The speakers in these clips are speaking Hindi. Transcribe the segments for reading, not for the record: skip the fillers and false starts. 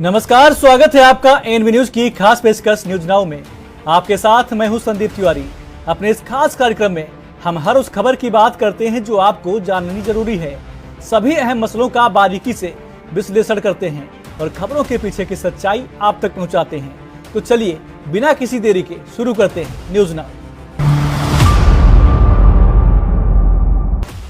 नमस्कार, स्वागत है आपका एनवी न्यूज की खास पेशकश न्यूज नाउ में। आपके साथ मैं हूं संदीप तिवारी। अपने इस खास कार्यक्रम में हम हर उस खबर की बात करते हैं जो आपको जाननी जरूरी है। सभी अहम मसलों का बारीकी से विश्लेषण करते हैं और खबरों के पीछे की सच्चाई आप तक पहुंचाते हैं। तो चलिए बिना किसी देरी के शुरू करते हैं न्यूज नाउ।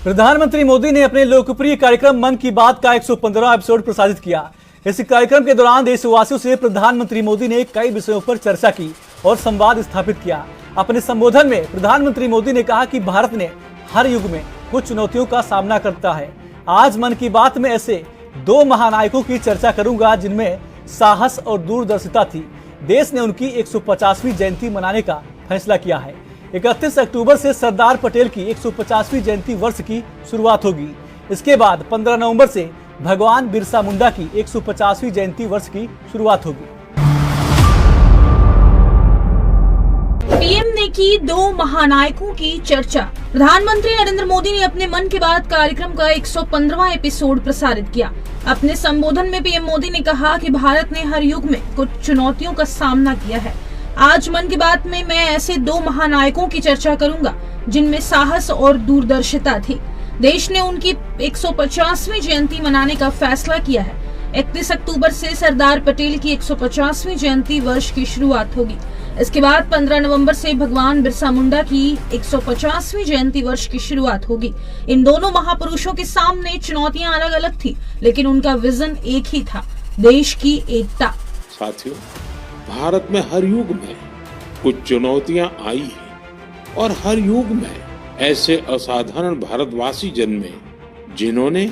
प्रधानमंत्री मोदी ने अपने लोकप्रिय कार्यक्रम मन की बात का 115वां एपिसोड प्रसारित किया। इस कार्यक्रम के दौरान देशवासियों से प्रधानमंत्री मोदी ने कई विषयों पर चर्चा की और संवाद स्थापित किया। अपने संबोधन में प्रधानमंत्री मोदी ने कहा कि भारत ने हर युग में कुछ चुनौतियों का सामना करता है। आज मन की बात में ऐसे दो महानायकों की चर्चा करूंगा जिनमें साहस और दूरदर्शिता थी। देश ने उनकी 150वीं जयंती मनाने का फैसला किया है। 31 अक्टूबर से सरदार पटेल की 150वीं जयंती वर्ष की शुरुआत होगी। इसके बाद 15 नवंबर से भगवान बिरसा मुंडा की 150वीं जयंती वर्ष की शुरुआत होगी। पीएम ने की दो महानायकों की चर्चा। प्रधानमंत्री नरेंद्र मोदी ने अपने मन की बात कार्यक्रम का 115वां एपिसोड प्रसारित किया। अपने संबोधन में पीएम मोदी ने कहा कि भारत ने हर युग में कुछ चुनौतियों का सामना किया है। आज मन की बात में मैं ऐसे दो महानायकों की चर्चा करूंगा जिनमें साहस और दूरदर्शिता थी। देश ने उनकी 150वीं जयंती मनाने का फैसला किया है। 31 अक्टूबर से सरदार पटेल की 150वीं जयंती वर्ष की शुरुआत होगी। इसके बाद 15 नवंबर से भगवान बिरसा मुंडा की 150वीं जयंती वर्ष की शुरुआत होगी। इन दोनों महापुरुषों के सामने चुनौतियां अलग अलग थी, लेकिन उनका विजन एक ही था, देश की एकता। साथियों, भारत में हर युग में कुछ चुनौतियां आई हैं और हर युग में ऐसे असाधारण भारतवासी जन्मे जिन्होंने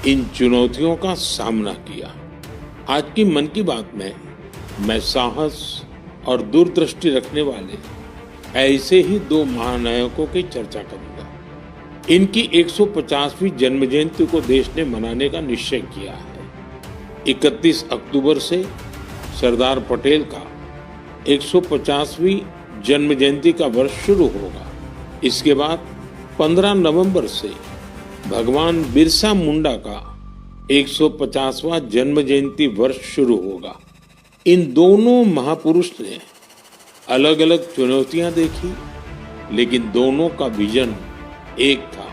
इन चुनौतियों का सामना किया। आज की मन की बात में मैं साहस और दूरदृष्टि रखने वाले ऐसे ही दो महानायकों की चर्चा करूंगा। इनकी 150वीं जन्म जयंती को देश ने मनाने का निश्चय किया है। 31 अक्टूबर से सरदार पटेल का 150वीं जन्म जयंती का वर्ष शुरू होगा। इसके बाद 15 नवंबर से भगवान बिरसा मुंडा का 150वां जन्म जयंती वर्ष शुरू होगा। इन दोनों महापुरुष ने अलग अलग चुनौतियां देखी, लेकिन दोनों का विजन एक था,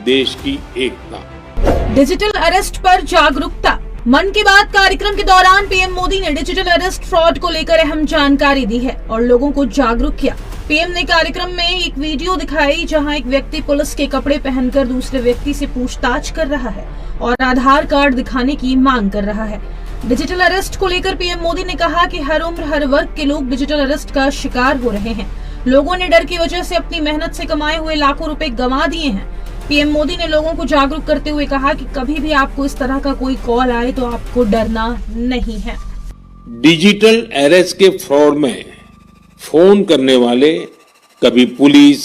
देश की एकता। डिजिटल अरेस्ट पर जागरूकता। मन की बात कार्यक्रम के दौरान पीएम मोदी ने डिजिटल अरेस्ट फ्रॉड को लेकर अहम जानकारी दी है और लोगों को जागरूक किया। पीएम ने कार्यक्रम में एक वीडियो दिखाई जहां एक व्यक्ति पुलिस के कपड़े पहनकर दूसरे व्यक्ति से पूछताछ कर रहा है और आधार कार्ड दिखाने की मांग कर रहा है। डिजिटल अरेस्ट को लेकर पीएम मोदी ने कहा कि हर उम्र हर वर्ग के लोग डिजिटल अरेस्ट का शिकार हो रहे हैं। लोगों ने डर की वजह से अपनी मेहनत से कमाए हुए लाखों रुपए गंवा दिए हैं। पीएम मोदी ने लोगों को जागरूक करते हुए कहा कि कभी भी आपको इस तरह का कोई कॉल आए तो आपको डरना नहीं है। डिजिटल अरेस्ट के फ्रॉड में फोन करने वाले कभी पुलिस,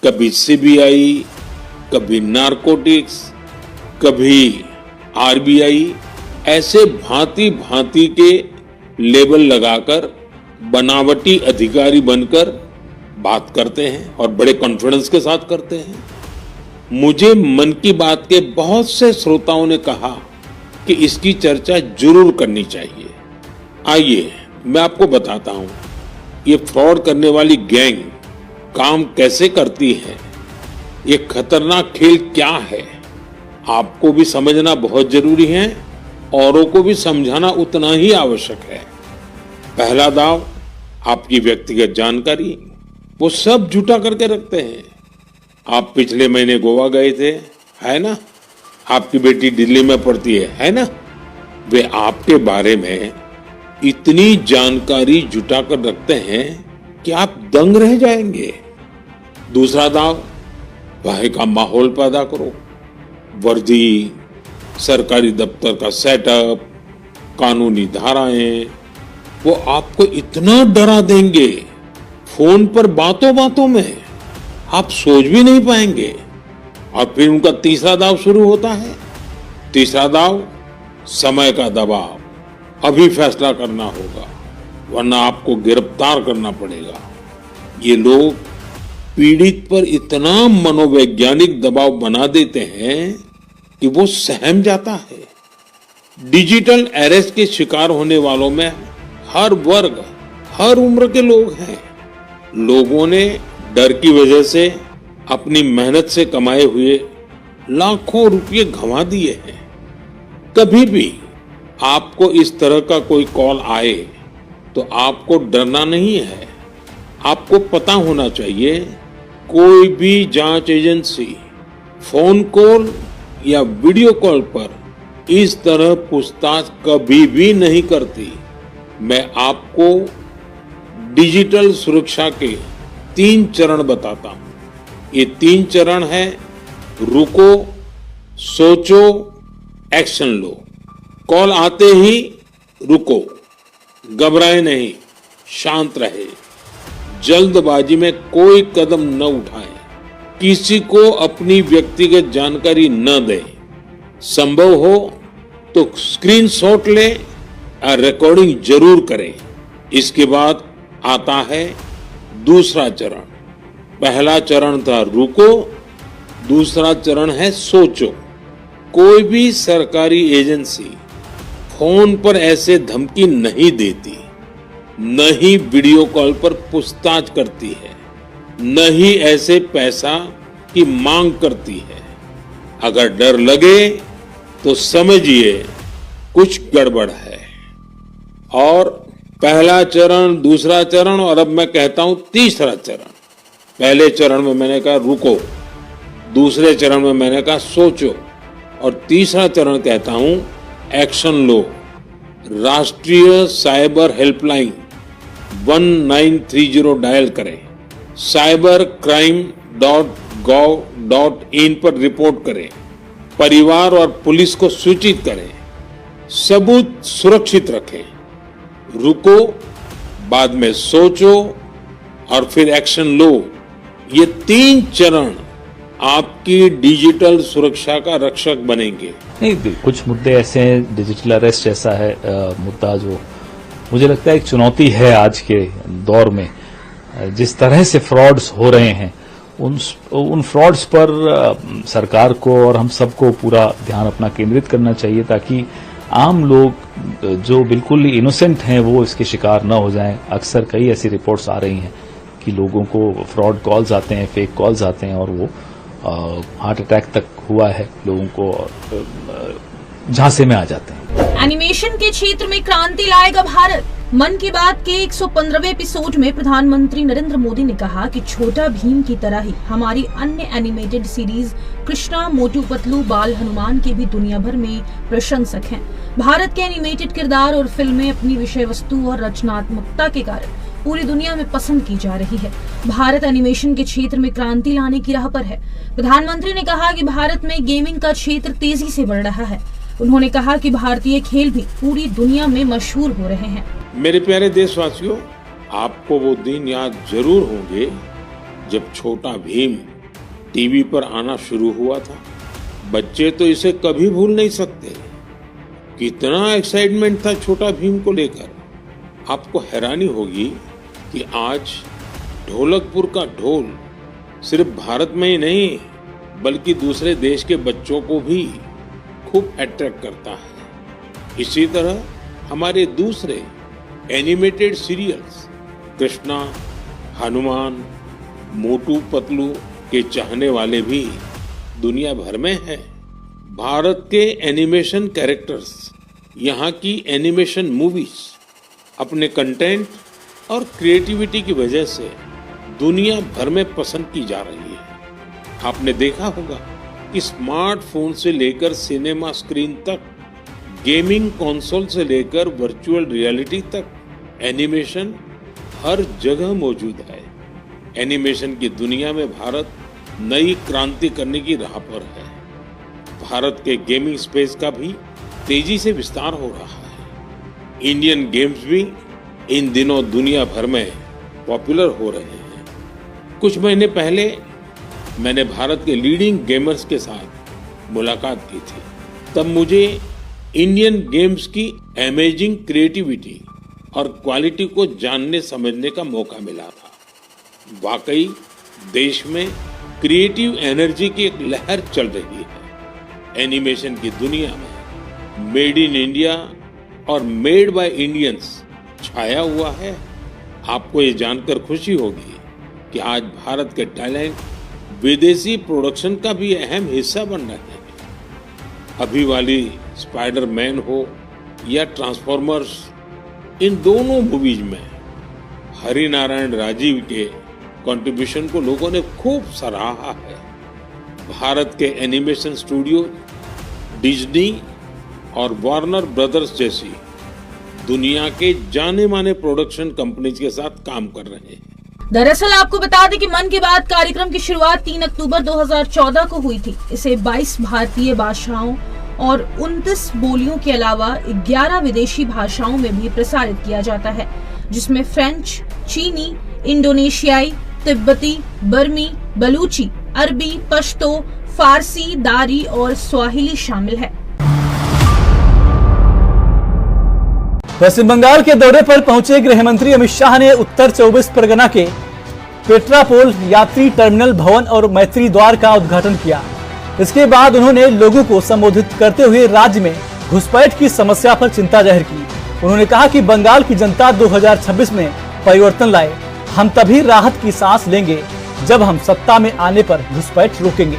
कभी सीबीआई, कभी नारकोटिक्स, कभी आरबीआई, ऐसे भांति भांति के लेबल लगाकर बनावटी अधिकारी बनकर बात करते हैं और बड़े कॉन्फिडेंस के साथ करते हैं। मुझे मन की बात के बहुत से श्रोताओं ने कहा कि इसकी चर्चा जरूर करनी चाहिए। आइए मैं आपको बताता हूं ये फ्रॉड करने वाली गैंग काम कैसे करती है, ये खतरनाक खेल क्या है। आपको भी समझना बहुत जरूरी है, औरों को भी समझाना उतना ही आवश्यक है। पहला दाव आपकी व्यक्तिगत जानकारी, वो सब जुटा करके रखते हैं। आप पिछले महीने गोवा गए थे, है ना? आपकी बेटी दिल्ली में पढ़ती है ना? वे आपके बारे में इतनी जानकारी जुटा कर रखते हैं कि आप दंग रह जाएंगे। दूसरा दाव, भय का माहौल पैदा करो। वर्दी, सरकारी दफ्तर का सेटअप, कानूनी धाराएं, वो आपको इतना डरा देंगे, फोन पर बातों बातों में आप सोच भी नहीं पाएंगे। और फिर उनका तीसरा दाव शुरू होता है। तीसरा दाव, समय का दबाव, अभी फैसला करना होगा वरना आपको गिरफ्तार करना पड़ेगा। ये लोग पीड़ित पर इतना मनोवैज्ञानिक दबाव बना देते हैं कि वो सहम जाता है। डिजिटल अरेस्ट के शिकार होने वालों में हर वर्ग, हर उम्र के लोग हैं। लोगों ने डर की वजह से अपनी मेहनत से कमाए हुए लाखों रुपए गंवा दिए हैं। कभी भी आपको इस तरह का कोई कॉल आए तो आपको डरना नहीं है। आपको पता होना चाहिए, कोई भी जांच एजेंसी फोन कॉल या वीडियो कॉल पर इस तरह पूछताछ कभी भी नहीं करती। मैं आपको डिजिटल सुरक्षा के 3 चरण बताता हूं। ये 3 चरण है: रुको, सोचो, एक्शन लो। कॉल आते ही रुको, घबराए नहीं, शांत रहे, जल्दबाजी में कोई कदम न उठाएं, किसी को अपनी व्यक्तिगत जानकारी न दें, संभव हो तो स्क्रीनशॉट लें और रिकॉर्डिंग जरूर करें। इसके बाद आता है दूसरा चरण। पहला चरण था रुको, दूसरा चरण है सोचो। कोई भी सरकारी एजेंसी फोन पर ऐसे धमकी नहीं देती, न ही वीडियो कॉल पर पूछताछ करती है, न ही ऐसे पैसा की मांग करती है। अगर डर लगे तो समझिए कुछ गड़बड़ है। और पहला चरण, दूसरा चरण और अब मैं कहता हूं तीसरा चरण। पहले चरण में मैंने कहा रुको, दूसरे चरण में मैंने कहा सोचो और तीसरा चरण कहता हूं एक्शन लो। राष्ट्रीय साइबर हेल्पलाइन 1930 डायल करें, cybercrime.gov.in पर रिपोर्ट करें, परिवार और पुलिस को सूचित करें, सबूत सुरक्षित रखें। रुको, बाद में सोचो और फिर एक्शन लो। ये 3 चरण आपकी डिजिटल सुरक्षा का रक्षक बनेंगे। नहीं, कुछ मुद्दे ऐसे हैं, डिजिटल अरेस्ट जैसा है मुद्दा जो मुझे लगता है एक चुनौती है आज के दौर में। जिस तरह से फ्रॉड्स हो रहे हैं उन फ्रॉड्स पर सरकार को और हम सबको पूरा ध्यान अपना केंद्रित करना चाहिए, ताकि आम लोग जो बिल्कुल ही इनोसेंट हैं वो इसके शिकार न हो जाएं। अक्सर कई ऐसी रिपोर्ट्स आ रही हैं कि लोगों को फ्रॉड कॉल्स आते हैं, फेक कॉल्स आते हैं और वो हार्ट अटैक तक हुआ है, लोगों को झांसे में आ जाते हैं। एनिमेशन के क्षेत्र में क्रांति लाएगा भारत। मन की बात के 115वें एपिसोड में प्रधानमंत्री नरेंद्र मोदी ने कहा कि छोटा भीम की तरह ही हमारी अन्य एनिमेटेड सीरीज कृष्णा, मोटू पतलू, बाल हनुमान के भी दुनिया भर में प्रशंसक हैं। भारत के एनिमेटेड किरदार और फिल्में अपनी विषय वस्तु और रचनात्मकता के कारण पूरी दुनिया में पसंद की जा रही है। भारत एनिमेशन के क्षेत्र में क्रांति लाने की राह पर है। प्रधानमंत्री ने कहा कि भारत में गेमिंग का क्षेत्र तेजी से बढ़ रहा है। उन्होंने कहा कि भारतीय खेल भी पूरी दुनिया में मशहूर हो रहे हैं। मेरे प्यारे देशवासियों, आपको वो दिन याद जरूर होंगे जब छोटा भीम टीवी पर आना शुरू हुआ था। बच्चे तो इसे कभी भूल नहीं सकते। कितना एक्साइटमेंट था छोटा भीम को लेकर। आपको हैरानी होगी कि आज ढोलकपुर का ढोल सिर्फ भारत में ही नहीं बल्कि दूसरे देश के बच्चों को भी खूब अट्रैक्ट करता है। इसी तरह हमारे दूसरे एनिमेटेड सीरियल्स कृष्णा, हनुमान, मोटू पतलू के चाहने वाले भी दुनिया भर में हैं। भारत के एनिमेशन कैरेक्टर्स, यहाँ की एनिमेशन मूवीज अपने कंटेंट और क्रिएटिविटी की वजह से दुनिया भर में पसंद की जा रही है। आपने देखा होगा कि स्मार्टफोन से लेकर सिनेमा स्क्रीन तक, गेमिंग कंसोल से लेकर वर्चुअल रियलिटी तक एनिमेशन हर जगह मौजूद है। एनिमेशन की दुनिया में भारत नई क्रांति करने की राह पर है। भारत के गेमिंग स्पेस का भी तेजी से विस्तार हो रहा है। इंडियन गेम्स भी इन दिनों दुनिया भर में पॉपुलर हो रहे हैं। कुछ महीने पहले मैंने भारत के लीडिंग गेमर्स के साथ मुलाकात की थी। तब मुझे इंडियन गेम्स की अमेजिंग क्रिएटिविटी और क्वालिटी को जानने समझने का मौका मिला था। वाकई देश में क्रिएटिव एनर्जी की एक लहर चल रही है। एनिमेशन की दुनिया में मेड इन इंडिया और मेड बाय इंडियंस छाया हुआ है। आपको ये जानकर खुशी होगी कि आज भारत के टैलेंट विदेशी प्रोडक्शन का भी अहम हिस्सा बन रहे हैं। अभी वाली स्पाइडरमैन हो या ट्रांसफॉर्मर्स, इन दोनों मूवीज में हरि नारायण राजीव के कंट्रीब्यूशन को लोगों ने खूब सराहा है। भारत के एनिमेशन स्टूडियो डिज्नी और वार्नर ब्रदर्स जैसी दुनिया के जाने माने प्रोडक्शन कंपनीज के साथ काम कर रहे हैं। दरअसल आपको बता दें कि मन की बात कार्यक्रम की शुरुआत 3 अक्टूबर 2014 को हुई थी। इसे 22 भारतीय भाषाओं और 29 बोलियों के अलावा 11 विदेशी भाषाओं में भी प्रसारित किया जाता है, जिसमें फ्रेंच, चीनी, इंडोनेशियाई, तिब्बती, बर्मी, बलूची, अरबी, पश्तो, फारसी, दारी और स्वाहिली शामिल है। पश्चिम बंगाल के दौरे पर पहुंचे गृह मंत्री अमित शाह ने उत्तर 24 परगना के पेट्रापोल यात्री टर्मिनल भवन और मैत्री द्वार का उद्घाटन किया। इसके बाद उन्होंने लोगों को संबोधित करते हुए राज्य में घुसपैठ की समस्या पर चिंता जाहिर की। उन्होंने कहा कि बंगाल की जनता 2026 में परिवर्तन लाए। हम तभी राहत की सांस लेंगे जब हम सत्ता में आने पर घुसपैठ रोकेंगे।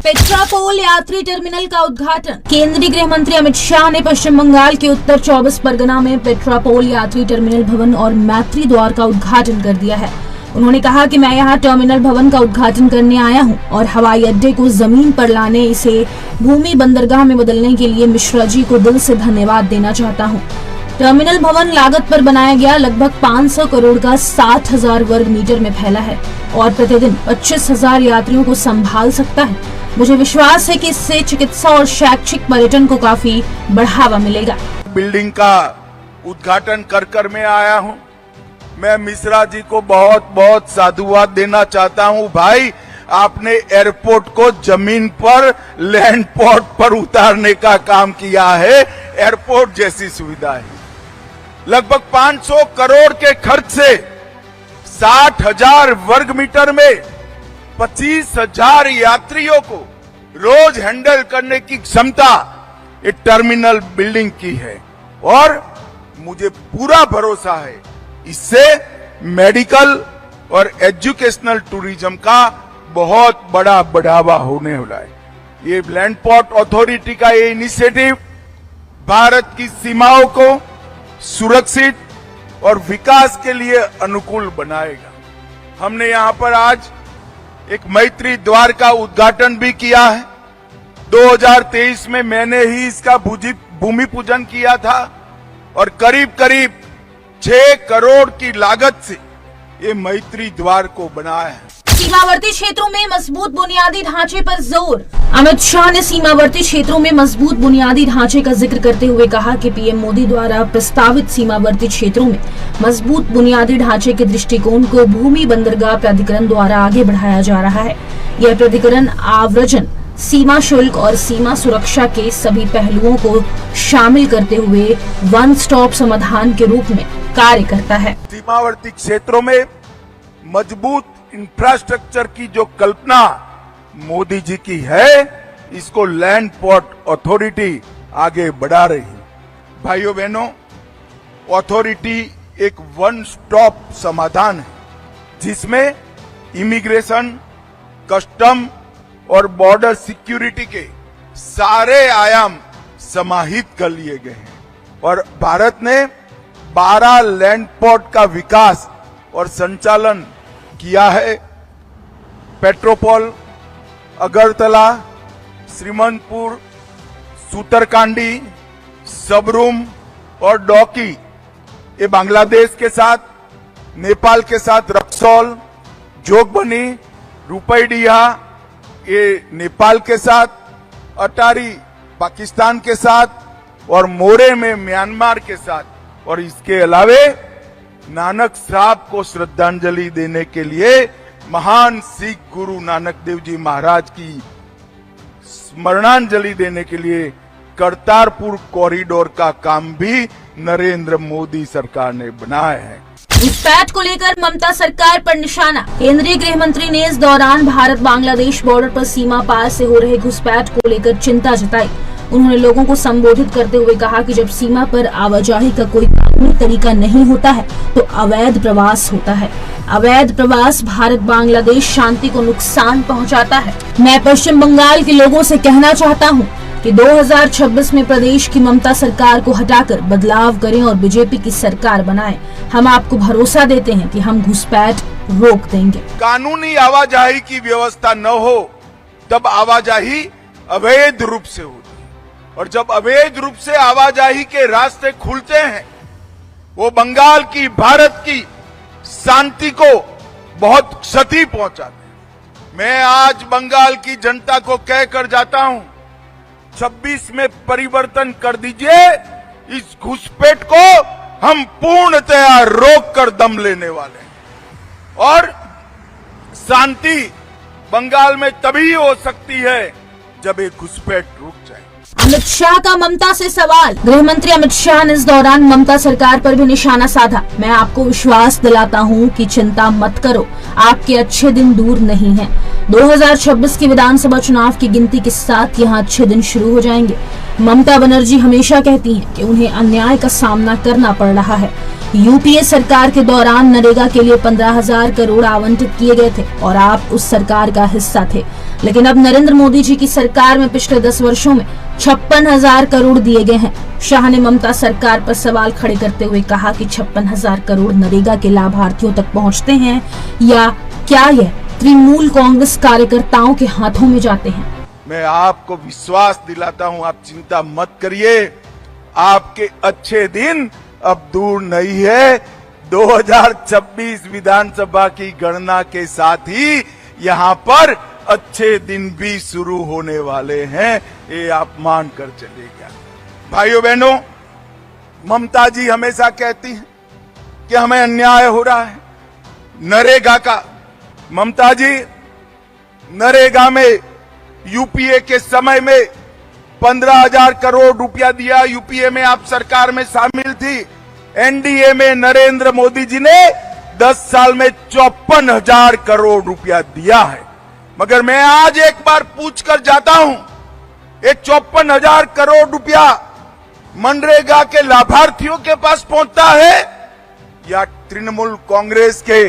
पेट्रापोल यात्री टर्मिनल का उद्घाटन। केंद्रीय गृह मंत्री अमित शाह ने पश्चिम बंगाल के उत्तर 24 परगना में पेट्रापोल यात्री टर्मिनल भवन और मैत्री द्वार का उद्घाटन कर दिया है। उन्होंने कहा कि मैं यहां टर्मिनल भवन का उद्घाटन करने आया हूं और हवाई अड्डे को जमीन पर लाने, इसे भूमि बंदरगाह में बदलने के लिए मिश्रा जी को दिल से धन्यवाद देना चाहता हूं। टर्मिनल भवन लागत पर बनाया गया लगभग 500 करोड़ का 60,000 वर्ग मीटर में फैला है और प्रतिदिन 25,000 यात्रियों को संभाल सकता है। मुझे विश्वास है कि इससे चिकित्सा और शैक्षिक पर्यटन को काफी बढ़ावा मिलेगा। बिल्डिंग का उद्घाटन कर मैं आया हूं। मैं मिश्रा जी को बहुत बहुत साधुवाद देना चाहता हूं। भाई, आपने एयरपोर्ट को जमीन पर लैंड पोर्ट पर उतारने का काम किया है। एयरपोर्ट जैसी सुविधा है। लगभग 500 करोड़ के खर्च से 60,000 वर्ग मीटर में 25,000 यात्रियों को रोज हैंडल करने की क्षमता ये टर्मिनल बिल्डिंग की है और मुझे पूरा भरोसा है इससे मेडिकल और एजुकेशनल टूरिज्म का बहुत बड़ा बढ़ावा होने वाला है। ये लैंड पोर्ट अथॉरिटी का ये इनिशिएटिव भारत की सीमाओं को सुरक्षित और विकास के लिए अनुकूल बनाएगा। हमने यहाँ पर आज एक मैत्री द्वार का उद्घाटन भी किया है। 2023 में मैंने ही इसका भूमि पूजन किया था और करीब करीब 6 करोड़ की लागत से ये मैत्री द्वार को बनाया है। सीमावर्ती क्षेत्रों में मजबूत बुनियादी ढांचे पर जोर। अमित शाह ने सीमावर्ती क्षेत्रों में मजबूत बुनियादी ढांचे का जिक्र करते हुए कहा कि पीएम मोदी द्वारा प्रस्तावित सीमावर्ती क्षेत्रों में मजबूत बुनियादी ढांचे के दृष्टिकोण को भूमि बंदरगाह प्राधिकरण द्वारा आगे बढ़ाया जा रहा है। यह प्राधिकरण आव्रजन, सीमा शुल्क और सीमा सुरक्षा के सभी पहलुओं को शामिल करते हुए वन स्टॉप समाधान के रूप में कार्य करता है। सीमावर्ती क्षेत्रों में मजबूत इंफ्रास्ट्रक्चर की जो कल्पना मोदी जी की है, इसको लैंड पोर्ट अथॉरिटी आगे बढ़ा रही है। भाइयों बहनों, अथॉरिटी एक वन स्टॉप समाधान है जिसमें इमिग्रेशन, कस्टम और बॉर्डर सिक्योरिटी के सारे आयाम समाहित कर लिए गए हैं और भारत ने 12 लैंड पोर्ट का विकास और संचालन किया है। पेट्रोपोल, अगरतला, श्रीमंतपुर, सूतरकांडी, सबरूम और डोकी ये बांग्लादेश के साथ, नेपाल के साथ रक्सौल, जोगबनी, रुपईडीहा ये नेपाल के साथ, अटारी पाकिस्तान के साथ और मोरे में म्यांमार के साथ और इसके अलावे नानक साहब को श्रद्धांजलि देने के लिए महान सिख गुरु नानक देव जी महाराज की स्मरणांजलि देने के लिए करतारपुर कॉरिडोर का काम भी नरेंद्र मोदी सरकार ने बनाया है। घुसपैठ को लेकर ममता सरकार पर निशाना। केंद्रीय गृह मंत्री ने इस दौरान भारत बांग्लादेश बॉर्डर पर सीमा पार से हो रहे घुसपैठ को लेकर चिंता जताई। उन्होंने लोगों को संबोधित करते हुए कहा कि जब सीमा पर आवाजाही का कोई कानूनी तरीका नहीं होता है तो अवैध प्रवास होता है। अवैध प्रवास भारत बांग्लादेश शांति को नुकसान पहुंचाता है। मैं पश्चिम बंगाल के लोगों से कहना चाहता हूं कि 2026 में प्रदेश की ममता सरकार को हटाकर बदलाव करें और बीजेपी की सरकार बनाएं। हम आपको भरोसा देते हैं कि हम घुसपैठ रोक देंगे। कानूनी आवाजाही की व्यवस्था न हो तब आवाजाही अवैध रूप से होती है, और जब अवैध रूप से आवाजाही के रास्ते खुलते हैं वो बंगाल की, भारत की शांति को बहुत क्षति पहुंचाते हैं। मैं आज बंगाल की जनता को कहकर जाता हूं, 26 में परिवर्तन कर दीजिए। इस घुसपैठ को हम पूर्णतया रोक कर दम लेने वाले हैं और शांति बंगाल में तभी हो सकती है जब एक घुसपैठ रुक जाए। अमित शाह का ममता से सवाल। गृह मंत्री अमित शाह ने इस दौरान ममता सरकार पर भी निशाना साधा। मैं आपको विश्वास दिलाता हूं कि चिंता मत करो, आपके अच्छे दिन दूर नहीं हैं। 2026 के विधानसभा चुनाव की गिनती के साथ यहां अच्छे दिन शुरू हो जाएंगे। ममता बनर्जी हमेशा कहती हैं कि उन्हें अन्याय का सामना करना पड़ रहा है। यूपीए सरकार के दौरान नरेगा के लिए 15,000 करोड़ आवंटित किए गए थे और आप उस सरकार का हिस्सा थे, लेकिन अब नरेंद्र मोदी जी की सरकार में पिछले 10 वर्षों में 56,000 करोड़ दिए गए हैं। शाह ने ममता सरकार पर सवाल खड़े करते हुए कहा कि 56,000 करोड़ नरेगा के लाभार्थियों तक पहुंचते हैं या क्या यह तृणमूल कांग्रेस कार्यकर्ताओं के हाथों में जाते हैं। मैं आपको विश्वास दिलाता हूं, आप चिंता मत करिए, आपके अच्छे दिन अब दूर नहीं है। 2026 विधानसभा की गणना के साथ ही यहाँ पर अच्छे दिन भी शुरू होने वाले हैं, ये आप मान कर चलिएगा। भाइयों बहनों, ममता जी हमेशा कहती हैं कि हमें अन्याय हो रहा है नरेगा का। ममता जी, नरेगा में यूपीए के समय में 15,000 करोड़ रुपया दिया। यूपीए में आप सरकार में शामिल थी। एनडीए में नरेंद्र मोदी जी ने 10 साल में 54,000 करोड़ रुपया दिया है। मगर मैं आज एक बार पूछ कर जाता हूं, ये 54,000 करोड़ रुपया मनरेगा के लाभार्थियों के पास पहुंचता है या तृणमूल कांग्रेस के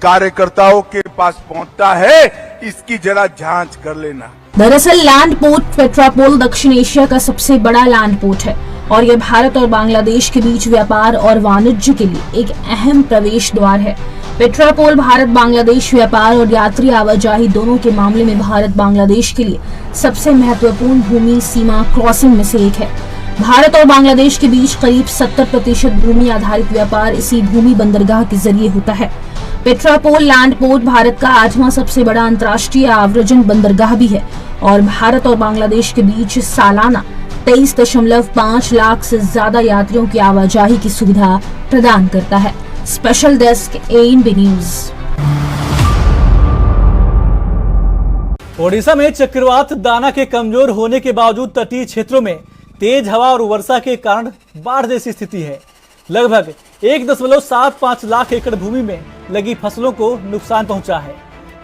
कार्यकर्ताओं के पास पहुंचता है? इसकी जरा जांच कर लेना। दरअसल लैंड पोर्ट पेट्रापोल दक्षिण एशिया का सबसे बड़ा लैंड पोर्ट है और यह भारत और बांग्लादेश के बीच व्यापार और वाणिज्य के लिए एक अहम प्रवेश द्वार है। पेट्रापोल भारत बांग्लादेश व्यापार और यात्री आवाजाही दोनों के मामले में भारत बांग्लादेश के लिए सबसे महत्वपूर्ण भूमि सीमा क्रॉसिंग में से एक है। भारत और बांग्लादेश के बीच करीब 70% भूमि आधारित व्यापार इसी भूमि बंदरगाह के जरिए होता है। पेट्रापोल लैंड पोर्ट भारत का 8वां सबसे बड़ा अंतर्राष्ट्रीय आव्रजन बंदरगाह भी है और भारत और बांग्लादेश के बीच सालाना 23.5 लाख से ज्यादा यात्रियों की आवाजाही की सुविधा प्रदान करता है। Special desk ANB news. Odisha में चक्रवात दाना के कमजोर होने के बावजूद तटीय क्षेत्रों में तेज हवा और वर्षा के कारण बाढ़ जैसी स्थिति है। लगभग 1.75 लाख एकड़ भूमि में लगी फसलों को नुकसान पहुंचा है।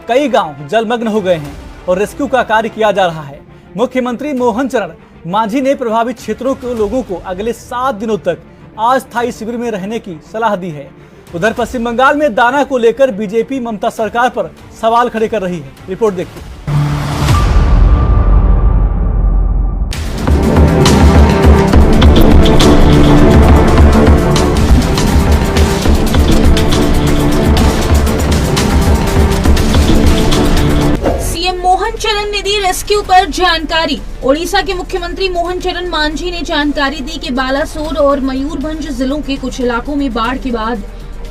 कई गांव जलमग्न हो गए हैं और रेस्क्यू का कार्य किया जा रहा है। मुख्यमंत्री मोहन चरण मांझी ने प्रभावित क्षेत्रों के लोगों को अगले 7 दिनों तक अस्थायी शिविर में रहने की सलाह दी है। उधर पश्चिम बंगाल में दाना को लेकर बीजेपी ममता सरकार पर सवाल खड़े कर रही है। रिपोर्ट देखिए। मोहन चरण ने दी रेस्क्यू पर जानकारी। ओडिशा के मुख्यमंत्री मोहन चरण मांझी ने जानकारी दी कि बालासोर और मयूरभंज जिलों के कुछ इलाकों में बाढ़ के बाद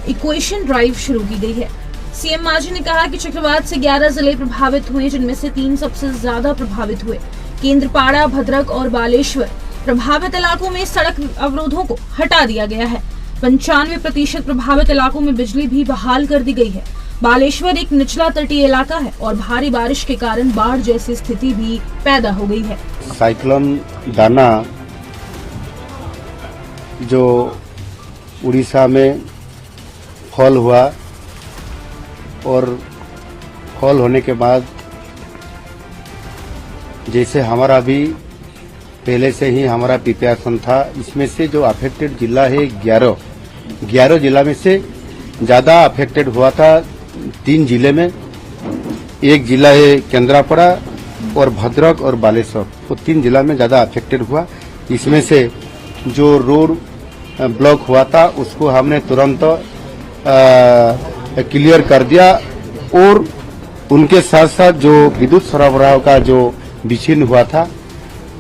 इक्वेशन ड्राइव शुरू की गई है। सीएम मांझी ने कहा कि चक्रवात से 11 जिले प्रभावित हुए, जिनमें से 3 सबसे ज्यादा प्रभावित हुए। केंद्रपाड़ा, भद्रक और बालेश्वर प्रभावित इलाकों में सड़क अवरोधों को हटा दिया गया है। 95% प्रभावित इलाकों में बिजली भी बहाल कर दी गई है। बालेश्वर एक निचला तटीय इलाका है और भारी बारिश के कारण बाढ़ जैसी स्थिति भी पैदा हो गई है। साइक्लोन दाना जो उड़ीसा में फॉल हुआ और फॉल होने के बाद जैसे हमारा भी पहले से ही हमारा प्रिपरेशन था, इसमें से जो अफेक्टेड जिला है 11 जिला में से ज्यादा अफेक्टेड हुआ था 3 जिले में। एक जिला है केंद्रापड़ा और भद्रक और बालेश्वर, वो 3 जिला में ज्यादा अफेक्टेड हुआ। इसमें से जो रोड ब्लॉक हुआ था उसको हमने तुरंत क्लियर कर दिया और उनके साथ साथ जो विद्युत सरबराह का जो विच्छिन्न हुआ था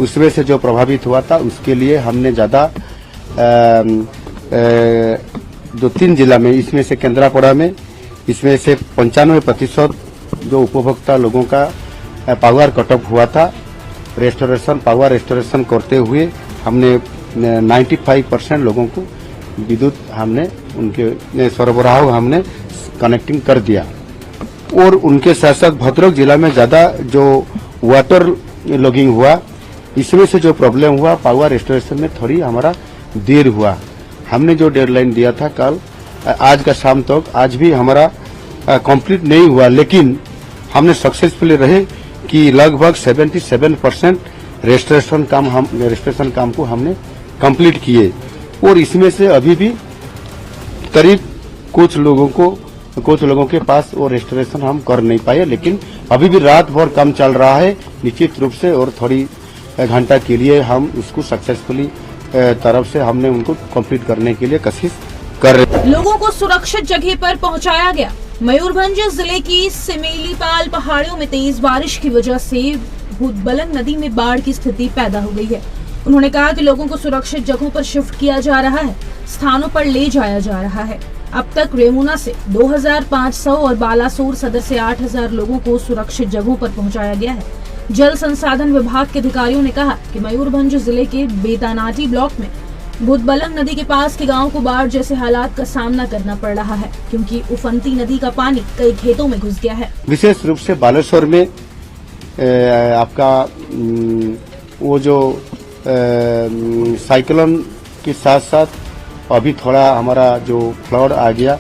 उसमें से जो प्रभावित हुआ था उसके लिए हमने ज्यादा जो 3 जिला में, इसमें से केंद्रापड़ा में इसमें से 95% जो उपभोक्ता लोगों का पावर कट ऑफ हुआ था, पावर रेस्टोरेशन करते हुए हमने 95% लोगों को विद्युत हमने उनके सरबराह हमने कनेक्टिंग कर दिया। और उनके साथ साथ भद्रक जिला में ज्यादा जो वाटर लॉगिंग हुआ, इसमें से जो प्रॉब्लम हुआ पावर रेस्टोरेशन में थोड़ी हमारा देर हुआ। हमने जो डेडलाइन दिया था कल आज का शाम तक, आज भी हमारा कंप्लीट नहीं हुआ, लेकिन हमने सक्सेसफुली रहे कि लगभग 77% रेस्टोरेशन काम को हमने कंप्लीट किए। और इसमें से अभी भी करीब कुछ लोगों के पास वो रेस्टोरेशन हम कर नहीं पाए, लेकिन अभी भी रात भर काम चल रहा है निश्चित रूप से, और थोड़ी घंटा के लिए हम उसको सक्सेसफुली तरफ से हमने उनको कंप्लीट करने के लिए कोशिश कर रहे। लोगों को सुरक्षित जगह पर पहुंचाया गया। मयूरभंज जिले की सिमेलीपाल पहाड़ियों में तेज बारिश की वजह से भूतबलंग नदी में बाढ़ की स्थिति पैदा हो गई है। उन्होंने कहा कि लोगों को सुरक्षित जगहों पर शिफ्ट किया जा रहा है, स्थानों पर ले जाया जा रहा है। अब तक रेमुना से 2500 और बालासोर सदर से 8000 लोगों को सुरक्षित जगहों पर पहुंचाया गया है। जल संसाधन विभाग के अधिकारियों ने कहा कि मयूरभंज जिले के बेतानाटी ब्लॉक में भूतबलंग नदी के पास के गांव को बाढ़ जैसे हालात का सामना करना पड़ रहा है, क्योंकि उफनती नदी का पानी कई खेतों में घुस गया है। विशेष रूप से बालेश्वर में आपका वो जो साइक्लोन के साथ साथ अभी थोड़ा हमारा जो फ्लड आ गया,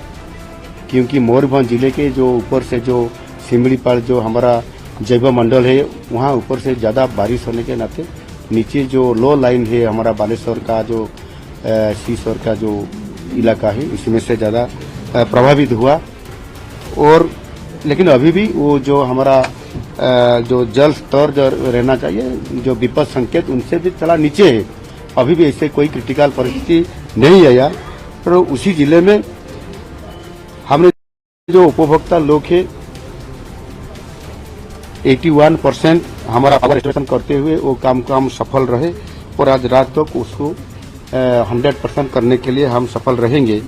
क्योंकि मयूरभंज जिले के जो ऊपर से जो सिमलीपाल जो हमारा जैव मंडल है वहाँ ऊपर से ज्यादा बारिश होने के नाते नीचे जो लो लाइन है हमारा बालेश्वर का जो सीसौर का जो इलाका है इसमें से ज्यादा प्रभावित हुआ। और लेकिन अभी भी वो जो हमारा जो जल स्तर जो रहना चाहिए, जो विपद संकेत उनसे भी थोड़ा नीचे है। अभी भी ऐसे कोई क्रिटिकल परिस्थिति नहीं आया। तो उसी जिले में हमने जो उपभोक्ता लोग है 81% हमारा पावर रेस्टोरेशन करते हुए वो काम सफल रहे, और आज रात तक उसको 100% करने के लिए हम सफल रहेंगे।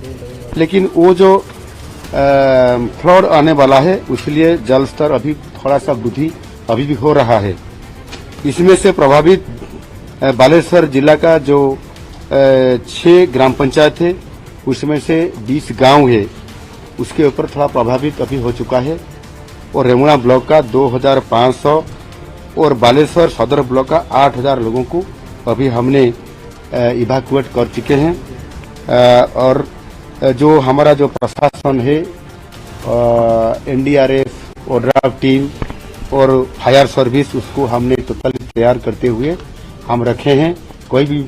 लेकिन वो जो फ्लड आने वाला है उसलिए जल स्तर अभी थोड़ा सा वृद्धि अभी भी हो रहा है। इसमें से प्रभावित बालेश्वर जिला का जो 6 ग्राम पंचायत है उसमें से 20 गांव है, उसके ऊपर थोड़ा प्रभावित अभी हो चुका है। और रेमुना ब्लॉक का 2500 और बालेश्वर सदर ब्लॉक का 8000 लोगों को अभी हमने इवैक्यूएट कर चुके हैं। और जो हमारा जो प्रशासन है एनडीआरएफ और ड्राफ्ट टीम और फायर सर्विस उसको हमने टोटली तैयार करते हुए हम रखे हैं। कोई भी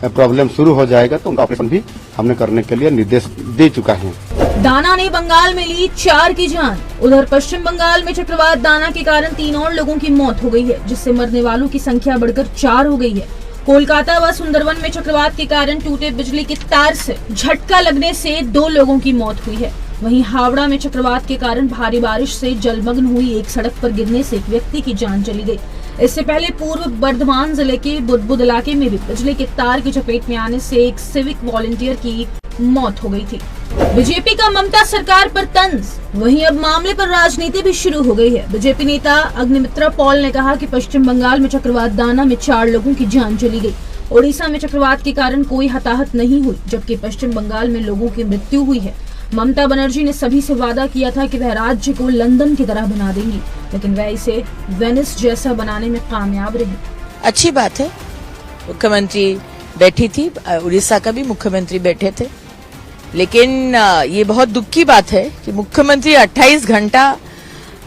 प्रॉब्लम शुरू हो जाएगा तो उनका ऑपरेशन भी हमने करने के लिए निर्देश दे चुका है। दाना ने बंगाल में ली 4 की जान। उधर पश्चिम बंगाल में चक्रवात दाना के कारण 3 और लोगों की मौत हो गई है, जिससे मरने वालों की संख्या बढ़कर 4 हो गई है। कोलकाता व सुंदरवन में चक्रवात के कारण टूटे बिजली के तार से झटका लगने से 2 लोगों की मौत हुई है। वहीं हावड़ा में चक्रवात के कारण भारी बारिश से जलमग्न हुई एक सड़क पर गिरने से एक व्यक्ति की जान चली गई। इससे पहले पूर्व बर्धमान जिले के बुदबुद इलाके में भी बिजली के तार की चपेट में आने से एक सिविक वॉलंटियर की मौत हो गई थी। बीजेपी का ममता सरकार पर तंज। वहीं अब मामले पर राजनीति भी शुरू हो गई है। बीजेपी नेता अग्निमित्रा पॉल ने कहा कि पश्चिम बंगाल में चक्रवात दाना में 4 लोगों की जान चली गई। ओडिशा में चक्रवात के कारण कोई हताहत नहीं हुई, जबकि पश्चिम बंगाल में लोगों की मृत्यु हुई है। ममता बनर्जी ने सभी से वादा किया था कि वह राज्य को लंदन की तरह बना देंगी, लेकिन वह इसे वेनिस जैसा बनाने में कामयाब रही। अच्छी बात है, मुख्यमंत्री बैठी थी, उड़ीसा का भी मुख्यमंत्री बैठे थे, लेकिन ये बहुत दुख की बात है कि मुख्यमंत्री 28 घंटा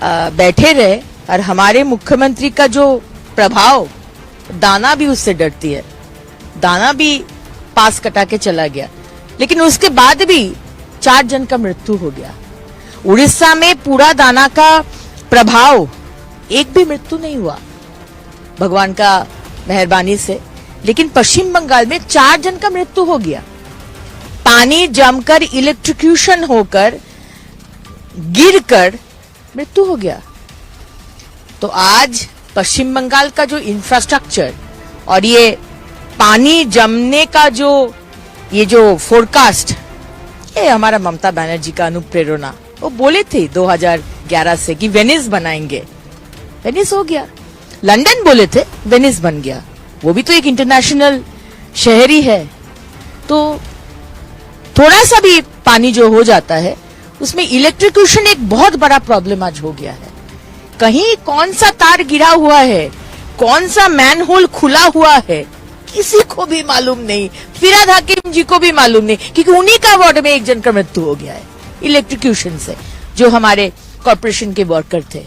बैठे रहे और हमारे मुख्यमंत्री का जो प्रभाव, दाना भी उससे डरती है, दाना भी पास कटा के चला गया, लेकिन उसके बाद भी 4 जन का मृत्यु हो गया। उड़ीसा में पूरा दाना का प्रभाव, एक भी मृत्यु नहीं हुआ भगवान का मेहरबानी से, लेकिन पश्चिम बंगाल में 4 जन का मृत्यु हो गया। पानी जमकर इलेक्ट्रिक्यूशन होकर गिरकर मृत्यु हो गया। तो आज पश्चिम बंगाल का जो इंफ्रास्ट्रक्चर और ये पानी जमने का जो फोरकास्ट, ये हमारा ममता बनर्जी का अनुप्रेरणा, वो बोले थे 2011 से कि वेनिस बनाएंगे, वेनिस हो गया। लंदन बोले थे, वेनिस बन गया, वो भी तो एक इंटरनेशनल शहर ही है। तो थोड़ा सा भी पानी जो हो जाता है उसमें इलेक्ट्रिक्यूशन एक बहुत बड़ा प्रॉब्लम आज हो गया है। कहीं कौन सा तार गिरा हुआ है, कौन सा मैनहोल खुला हुआ है, किसी को भी मालूम नहीं, फिराद हाकिम जी को भी मालूम नहीं, क्योंकि उन्हीं का वार्ड में 1 जन का मृत्यु हो गया है इलेक्ट्रिक्यूशन से, जो हमारे कॉर्पोरेशन के वर्कर थे।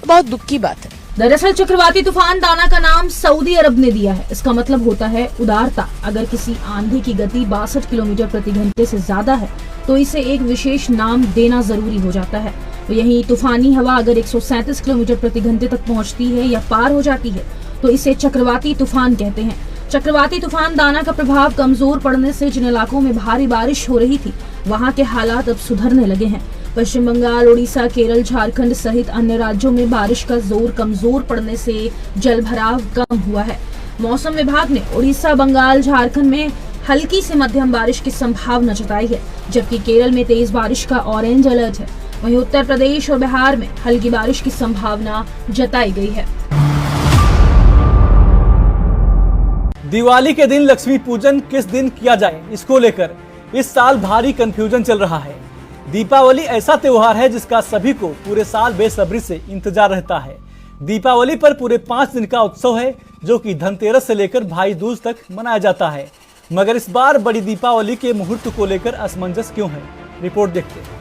बहुत दुख की बात है। दरअसल चक्रवाती तूफान दाना का नाम सऊदी अरब ने दिया है। इसका मतलब होता है उदारता। अगर किसी आंधी की गति 62 किलोमीटर प्रति घंटे से ज्यादा है तो इसे एक विशेष नाम देना जरूरी हो जाता है। तो यही तूफानी हवा अगर 137 किलोमीटर प्रति घंटे तक पहुंचती है या पार हो जाती है तो इसे चक्रवाती तूफान कहते हैं। चक्रवाती तूफान दाना का प्रभाव कमजोर पड़ने से जिन इलाकों में भारी बारिश हो रही थी वहां के हालात अब सुधरने लगे हैं। पश्चिम बंगाल, उड़ीसा, केरल, झारखंड सहित अन्य राज्यों में बारिश का जोर कमजोर पड़ने से जलभराव कम हुआ है। मौसम विभाग ने उड़ीसा, बंगाल, झारखंड में हल्की से मध्यम बारिश की संभावना जताई है, जबकि केरल में तेज बारिश का ऑरेंज अलर्ट है। वहीं उत्तर प्रदेश और बिहार में हल्की बारिश की संभावना जताई गई है। दिवाली के दिन लक्ष्मी पूजन किस दिन किया जाए, इसको लेकर इस साल भारी कंफ्यूजन चल रहा है। दीपावली ऐसा त्योहार है जिसका सभी को पूरे साल बेसब्री से इंतजार रहता है। दीपावली पर पूरे 5 दिन का उत्सव है जो कि धनतेरस से लेकर भाई दूज तक मनाया जाता है। मगर इस बार बड़ी दीपावली के मुहूर्त को लेकर असमंजस क्यों है, रिपोर्ट देखते हैं।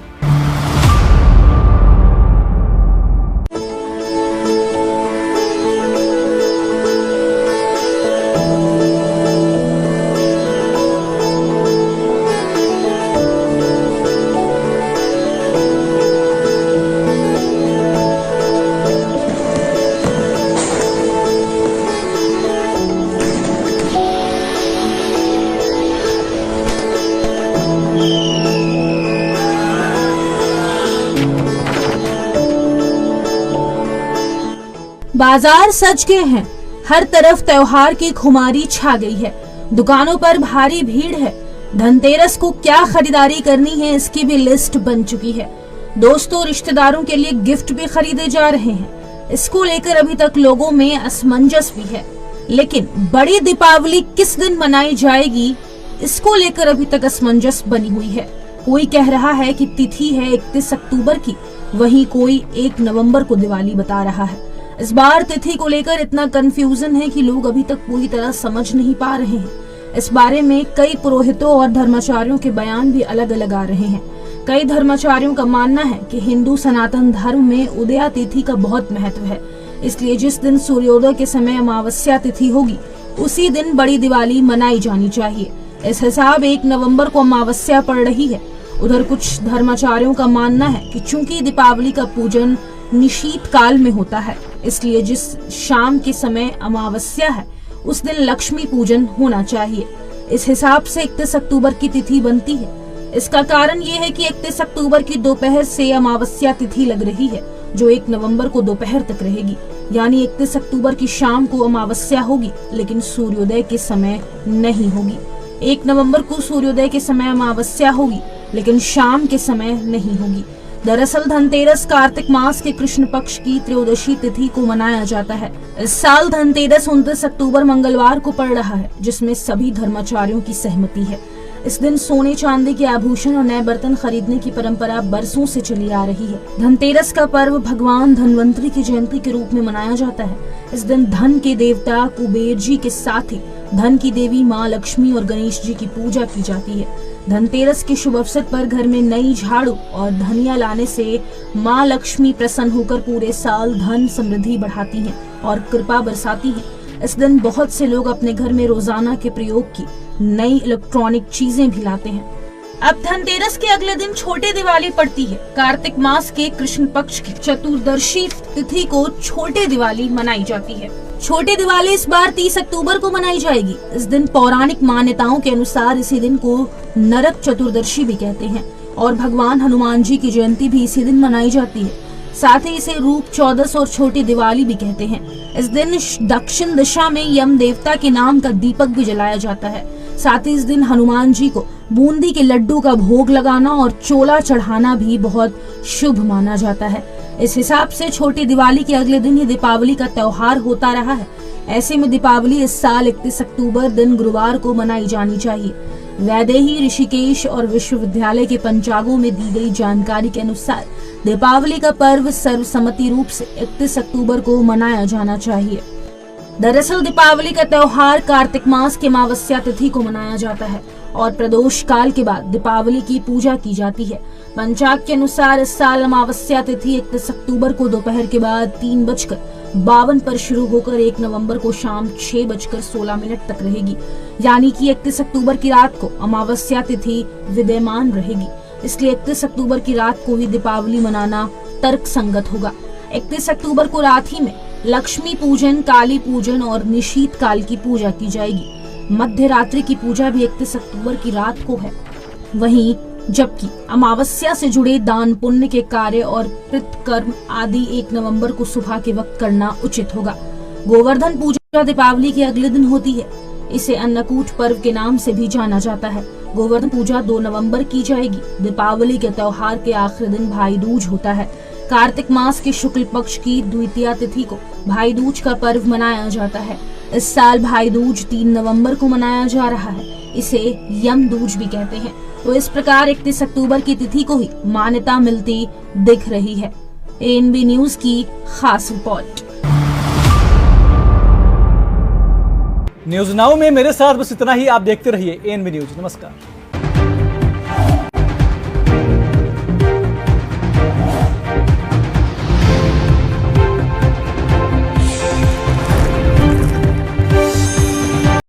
बाजार सज गए हैं, हर तरफ त्योहार की खुमारी छा गई है। दुकानों पर भारी भीड़ है। धनतेरस को क्या खरीदारी करनी है इसकी भी लिस्ट बन चुकी है। दोस्तों, रिश्तेदारों के लिए गिफ्ट भी खरीदे जा रहे हैं। इसको लेकर अभी तक लोगों में असमंजस भी है। लेकिन बड़ी दीपावली किस दिन मनाई जाएगी, इसको लेकर अभी तक असमंजस बनी हुई है। कोई कह रहा है कि तिथि है 31 अक्टूबर की, वहीं कोई 1 नवंबर को दिवाली बता रहा है। इस बार तिथि को लेकर इतना कंफ्यूजन है कि लोग अभी तक पूरी तरह समझ नहीं पा रहे हैं। इस बारे में कई पुरोहितों और धर्माचार्यों के बयान भी अलग अलग आ रहे हैं। कई धर्माचार्यों का मानना है कि हिंदू सनातन धर्म में उदया तिथि का बहुत महत्व है, इसलिए जिस दिन सूर्योदय के समय अमावस्या तिथि होगी उसी दिन बड़ी दिवाली मनाई जानी चाहिए। इस हिसाब 1 नवंबर को अमावस्या पड़ रही है। उधर कुछ धर्माचार्यों का मानना है कि चूंकि दीपावली का पूजन निशीत काल में होता है, इसलिए जिस शाम के समय अमावस्या है उस दिन लक्ष्मी पूजन होना चाहिए। इस हिसाब से 31 अक्टूबर की तिथि बनती है। इसका कारण ये है कि 31 अक्टूबर की दोपहर से अमावस्या तिथि लग रही है, जो 1 नवंबर को दोपहर तक रहेगी। यानी 31 अक्टूबर की शाम को अमावस्या होगी, लेकिन सूर्योदय के समय नहीं होगी। 1 नवंबर को सूर्योदय के समय अमावस्या होगी, लेकिन शाम के समय नहीं होगी। दरअसल धनतेरस कार्तिक मास के कृष्ण पक्ष की त्रयोदशी तिथि को मनाया जाता है। इस साल धनतेरस 29 अक्टूबर मंगलवार को पड़ रहा है, जिसमें सभी धर्माचार्यों की सहमति है। इस दिन सोने चांदी के आभूषण और नए बर्तन खरीदने की परंपरा बरसों से चली आ रही है। धनतेरस का पर्व भगवान धनवंतरी की जयंती के रूप में मनाया जाता है। इस दिन धन के देवता कुबेर जी के साथ ही धन की देवी माँ लक्ष्मी और गणेश जी की पूजा की जाती है। धनतेरस के शुभ अवसर पर घर में नई झाड़ू और धनिया लाने से मां लक्ष्मी प्रसन्न होकर पूरे साल धन समृद्धि बढ़ाती हैं और कृपा बरसाती हैं। इस दिन बहुत से लोग अपने घर में रोजाना के प्रयोग की नई इलेक्ट्रॉनिक चीजें भी लाते हैं। अब धनतेरस के अगले दिन छोटे दिवाली पड़ती है। कार्तिक मास के कृष्ण पक्ष की चतुर्दशी तिथि को छोटे दिवाली मनाई जाती है। छोटे दिवाली इस बार 30 अक्टूबर को मनाई जाएगी। इस दिन पौराणिक मान्यताओं के अनुसार इसी दिन को नरक चतुर्दशी भी कहते हैं और भगवान हनुमान जी की जयंती भी इसी दिन मनाई जाती है। साथ ही इसे रूप चौदस और छोटी दिवाली भी कहते हैं। इस दिन दक्षिण दिशा में यम देवता के नाम का दीपक भी जलाया जाता है। साथ ही इस दिन हनुमान जी को बूंदी के लड्डू का भोग लगाना और चोला चढ़ाना भी बहुत शुभ माना जाता है। इस हिसाब से छोटी दिवाली के अगले दिन ही दीपावली का त्योहार होता रहा है। ऐसे में दीपावली इस साल 31 अक्टूबर दिन गुरुवार को मनाई जानी चाहिए। वैदेही, ऋषिकेश और विश्वविद्यालय के पंचांगों में दी गई जानकारी के अनुसार दीपावली का पर्व सर्वसम्मति रूप से 31 अक्टूबर को मनाया जाना चाहिए। दरअसल दीपावली का त्योहार कार्तिक मास के अमावस्या तिथि को मनाया जाता है और प्रदोष काल के बाद दीपावली की पूजा की जाती है। पंचांग के अनुसार इस साल अमावस्या तिथि 31 अक्टूबर को दोपहर के बाद 3:52 पर शुरू होकर 1 नवंबर को शाम 6:16 तक रहेगी। यानी कि 31 अक्टूबर की रात को अमावस्या तिथि विद्यमान रहेगी। इसलिए 31 अक्टूबर की रात को ही दीपावली मनाना तर्क संगत होगा। 31 अक्टूबर को रात ही में लक्ष्मी पूजन, काली पूजन और निशीत काल की पूजा की जाएगी। मध्य रात्रि की पूजा भी 31 अक्टूबर की रात को है। वहीं जबकि अमावस्या से जुड़े दान पुण्य के कार्य और पितृकर्म आदि 1 नवंबर को सुबह के वक्त करना उचित होगा। गोवर्धन पूजा दीपावली के अगले दिन होती है। इसे अन्नकूट पर्व के नाम से भी जाना जाता है। गोवर्धन पूजा 2 नवंबर की जाएगी। दीपावली के त्योहार के आखिरी दिन भाई दूज होता है। कार्तिक मास के शुक्ल पक्ष की द्वितीया तिथि को भाई दूज का पर्व मनाया जाता है। इस साल भाई दूज 3 नवंबर को मनाया जा रहा है। इसे यम दूज भी कहते हैं। तो इस प्रकार 31 अक्टूबर की तिथि को ही मान्यता मिलती दिख रही है। एएनबी न्यूज की खास रिपोर्ट। न्यूज नाउ में मेरे साथ बस इतना ही। आप देखते रहिए एएनबी न्यूज। नमस्कार।